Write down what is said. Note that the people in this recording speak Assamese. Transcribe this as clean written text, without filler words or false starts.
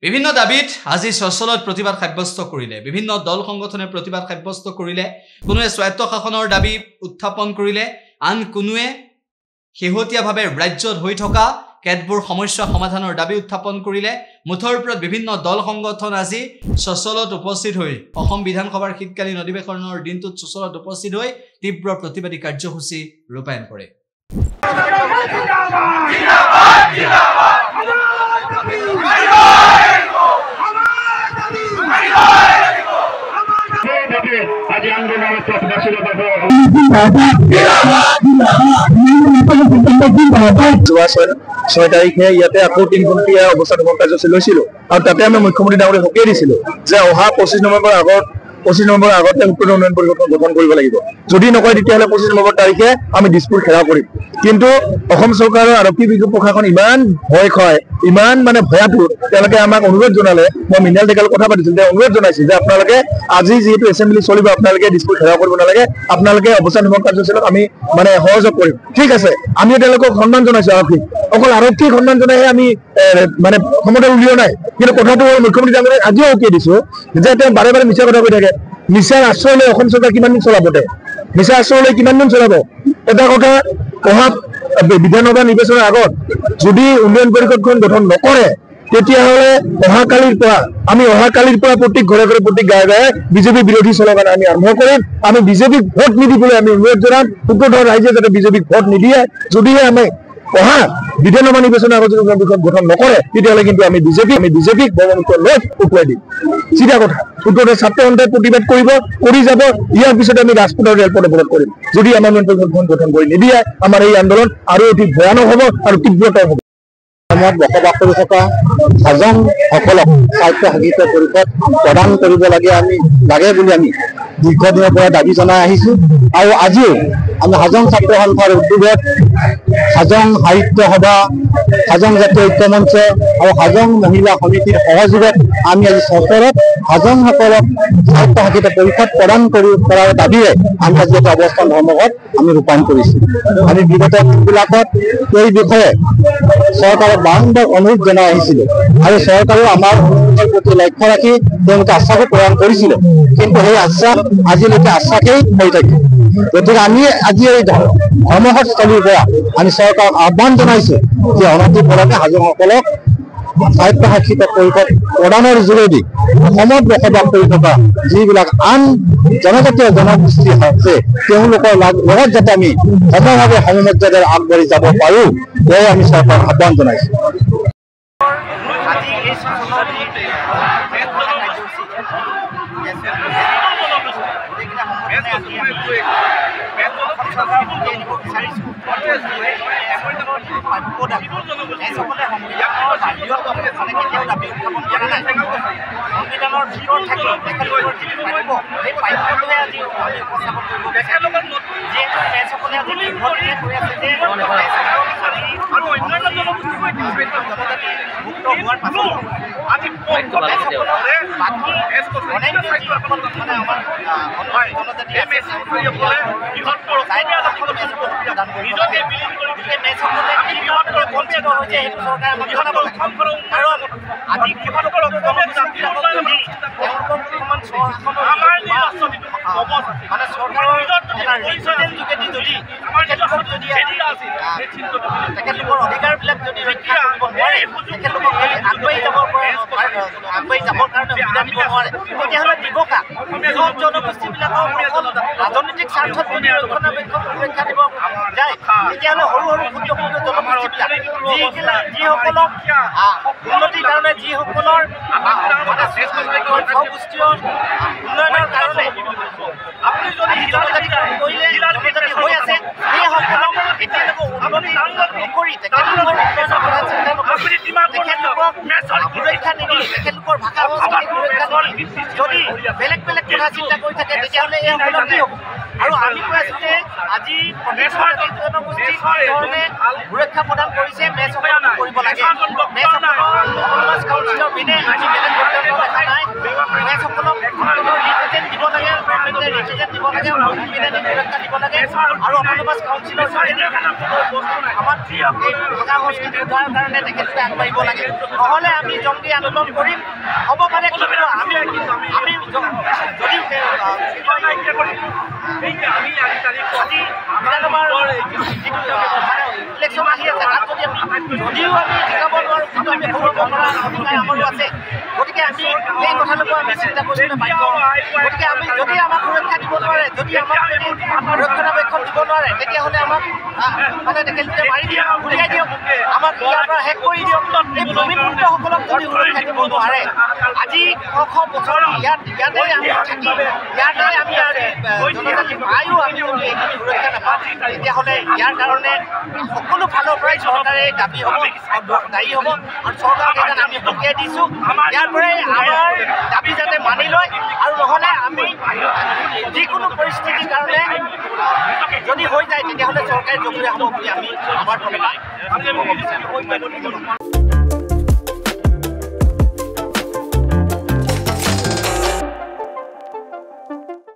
বিভিন্ন দাবিত আজি সচলত প্ৰতিবাদ সাব্যস্ত কৰিলে বিভিন্ন দল সংগঠনে প্ৰতিবাদ সাব্যস্ত কৰিলে কোনোৱে স্বায়ত্ত শাসনৰ দাবী উত্থাপন কৰিলে আন কোনোৱে শেহতীয়াভাৱে ৰাজ্যত হৈ থকা কেতবোৰ সমস্যা সমাধানৰ দাবী উত্থাপন কৰিলে মুঠৰ ওপৰত বিভিন্ন দল সংগঠন আজি সচলত উপস্থিত হৈ অসম বিধানসভাৰ শীতকালীন অধিৱেশনৰ দিনটোত সচলত উপস্থিত হৈ তীব্ৰ প্ৰতিবাদী কাৰ্যসূচী ৰূপায়ণ কৰে আজি আন্দোলনেৰ প্ৰতিবাদ ছিল ছয় তাৰিখে ইয়াতে আকৌ 3 ঘণ্টীয়া অৱস্থান কাৰ্যসূচী লৈছিলো আৰু তাতে আমি মুখ্যমন্ত্ৰী ডাঙৰীয়াক সকীয়াই দিছিলো যে অহা 25 নৱেম্বৰ আগতে উত্তৰ উন্নয়ন পৰিষদ গঠন কৰিব লাগিব যদি নকয় তেতিয়াহ'লে 25 নৱেম্বৰ তাৰিখে আমি দিছপুৰ ঘেৰাও কৰিম কিন্তু অসম চৰকাৰৰ আৰক্ষী বিভাগ প্ৰশাসন ইমান ভয় খায় ইমান মানে ভয়াতুৰ তেওঁলোকে আমাক অনুৰোধ জনালে মই মিনাল ডেকাল কথা পাতিছিল তেওঁ অনুৰোধ জনাইছিল যে আপোনালোকে আজি যেহেতু এছেম্বলি চলিব আপোনালোকে দিছপুৰ ঘেৰাও কৰিব নালাগে আপোনালোকে অৱস্থান কাৰ্যসূচীত আমি মানে সহযোগ কৰিম ঠিক আছে আমিও তেওঁলোকক সন্মান জনাইছো আৰক্ষীক অকল আৰক্ষীক সন্মান জনাইহে আমি মানে ক্ষমতা উলিওৱা নাই কিন্তু কথাটো মুখ্যমন্ত্ৰী ডাঙৰীয়াক আজিও উকিয়াই দিছো যে তেওঁ বাৰে বাৰে মিছা কথা কৈ থাকে মিছাৰ আশ্ৰয় লৈ অসম চৰকাৰ কিমান দিন চলাব মিছাৰ আশ্ৰয় লৈ কিমান দিন চলাব এটা কথা অহা বিধানসভা নিৰ্বাচনৰ আগত যদি উন্নয়ন পৰিষদখন গঠন নকৰে তেতিয়াহ'লে অহাকালিৰ পৰা প্ৰত্যেক ঘৰে ঘৰে প্ৰত্যেক গাঁৱে গাঁৱে বিজেপি বিৰোধী শ্লোগান আমি আৰম্ভ কৰিম আমি বিজেপিক ভোট নিদিবলৈ আমি অনুৰোধ জনাম উত্তৰ ৰাইজে যাতে বিজেপিক ভোট নিদিয়ে যদিহে আমি অহা বিধানসভা নিৰ্বাচনৰ আগত যদি উন্নয়ন পৰিষদ গঠন নকৰে তেতিয়াহ'লে কিন্তু আমি বিজেপিক ব্ৰহ্মপুত্ৰ লৈ উটুৱাই দিম চিধা কথা উত্তৰতে ছাত্ৰ সন্থাই প্ৰতিবাদ কৰি যাব ইয়াৰ পিছতে আমি ৰাজপথৰ ৰেলপথ অৱৰোধ কৰিম যদি আমাৰ উন্নয়ন পৰিষদখন গঠন কৰি নিদিয়ে আমাৰ এই আন্দোলন আৰু অধিক ভয়ানক হ'ব আৰু তীব্ৰতৰ হ'ব অসমত বসবাস কৰি থকা হাজংসকলক সাহিত্য সাহিত্য পৰিষদ প্ৰদান কৰিব লাগে বুলি আমি দীৰ্ঘদিনৰ পৰা দাবী জনাই আহিছো আৰু আজিও আমি হাজং ছাত্ৰ সন্থাৰ উদ্যোগত হাজং সাহিত্য সভা হাজং জাতীয় ঐক্য মঞ্চ আৰু হাজং মহিলা সমিতিৰ সহযোগত আমি আজি চৰকাৰত হাজংসকলক সাহিত্য সাহিত্য পৰিষদ প্ৰদান কৰাৰ দাবীৰে আমি আজি এটা অৱস্থান ধৰ্মঘট আমি ৰূপায়ণ কৰিছো আমি বিগত দিনবিলাকত এই বিষয়ে চৰকাৰক বাৰম্বাৰ অনুৰোধ জনাই আহিছিলো আৰু চৰকাৰেও আমাৰ প্ৰতি লক্ষ্য ৰাখি তেওঁলোকে আশ্বাসো প্ৰদান কৰিছিলে কিন্তু সেই আশ্বাস আজিলৈকে আশ্বাসেই হৈ থাকে গতিকে আমি আজি এই ধৰ্মঘটস্থলীৰ পৰা আমি চৰকাৰক আহ্বান জনাইছো যে অনতিপলমে হাজংসকলক সাহিত্য সাহিত্য পৰিষদ প্ৰদানৰ যোগেদি অসমত বসবাস কৰি থকা যিবিলাক আন জনজাতীয় জনগোষ্ঠী আছে তেওঁলোকৰ লগত যাতে আমি সমভাৱে সমমৰ্যাদাৰে আগবাঢ়ি যাব পাৰোঁ সেয়ে আমি চৰকাৰক আহ্বান জনাইছো অধিকাৰবিলাক যদি ৰক্ষা কৰিব নোৱাৰে তেখেতলোকক আগবাঢ়ি যাবৰ কাৰণে সুবিধা দিব নোৱাৰে তেতিয়াহ'লে দিবকা জনগোষ্ঠীবিলাকৰ অকল ৰাজনৈতিক স্বাৰ্থত যদি ৰক্ষণাবেক্ষণ সুৰক্ষা দিব যায় তেতিয়াহ'লে সৰু ক্ষুদ্ৰ জনগোষ্ঠীবিলাক যিসকলক উন্নতিৰ কাৰণে যিসকলৰ জনগোষ্ঠীয় উন্নয়নৰ কাৰণে আপুনি যদি জনজাতি কৰিলে জনজাতি হৈ আছে সেইসকলক এতিয়ালৈকে উন্নতি নকৰি তেখেতলোকৰ সুৰক্ষা নিদি তেখেতলোকৰ ভাষা সংস্কৃতিক সুৰক্ষা নিদি যদি বেলেগ বেলেগ কথা চিন্তা কৰি থাকে তেতিয়াহ'লে এইসকলৰ কি হ'ব আৰু আমি কৈ আছো যে আজি জনগোষ্ঠীক ধৰণে সুৰক্ষা প্ৰদান কৰিছে মেচসকলক কৰিব লাগে মেচসকলক কাউন্সিলৰ বিনে আমি বেলেগ বক্তব্য দেখা নাই মেচসকলক ৰিপ্ৰেজেণ্ট দিব লাগে ইণ্টাৰনেট দিব লাগে, সংবিধানিক সুৰক্ষা দিব লাগে আৰু অট'নমাছ কাউন্সিলৰ আমাৰ ভাষা সংস্কৃতি উদ্ধাৰৰ কাৰণে তেখেতলোকে আগবাঢ়িব লাগে। নহ'লে আমি জংগী আন্দোলন কৰিম, হ'ব পাৰে কিন্তু আমি ইলেকশ্যন আহি আছে, তাত যদিও আমি জিকাব নোৱাৰোঁ কিন্তু আমি কৰিব পৰা অধিকাৰ আমাৰো আছে। গতিকে আমি এই কথাটোকো আমি চিন্তা কৰিবলৈ বাধ্য। গতিকে আমি যদি আমাক সুৰক্ষা দিব নোৱাৰে, যদি আমাক ৰক্ষণাবেক্ষণ দিব নোৱাৰে, তেতিয়াহ'লে আমাক মানে তেখেতলোকে মাৰি দিয়ক, উলিয়াই দিয়ক, আমাক ইয়াৰ পৰা শেষ কৰি দিয়ক। এই ভূমিপুত্ৰসকলক যদি সুৰক্ষা দিব নোৱাৰে, আজি শ বছৰ ইয়াতে আমি থাকি ইয়াতে আমি জনজাতি পায়ো আমি যদি এইখিনি সুৰক্ষা নাপাওঁ, তেতিয়াহ'লে ইয়াৰ কাৰণে সকলো ফালৰ পৰাই চৰকাৰে দাবী হ'ব, দায়ী হ'ব। আৰু চৰকাৰক সেইকাৰণে আমি সকীয়াই দিছোঁ, ইয়াৰ পৰাই আমাৰ দাবী যাতে মানি লয়। আৰু নহ'লে আমি যিকোনো পৰিস্থিতিৰ কাৰণে যদি হৈ যায়, তেতিয়াহ'লে চৰকাৰে জগৰীয়া হ'ব বুলি আমি আমাৰ ফালৰ পৰা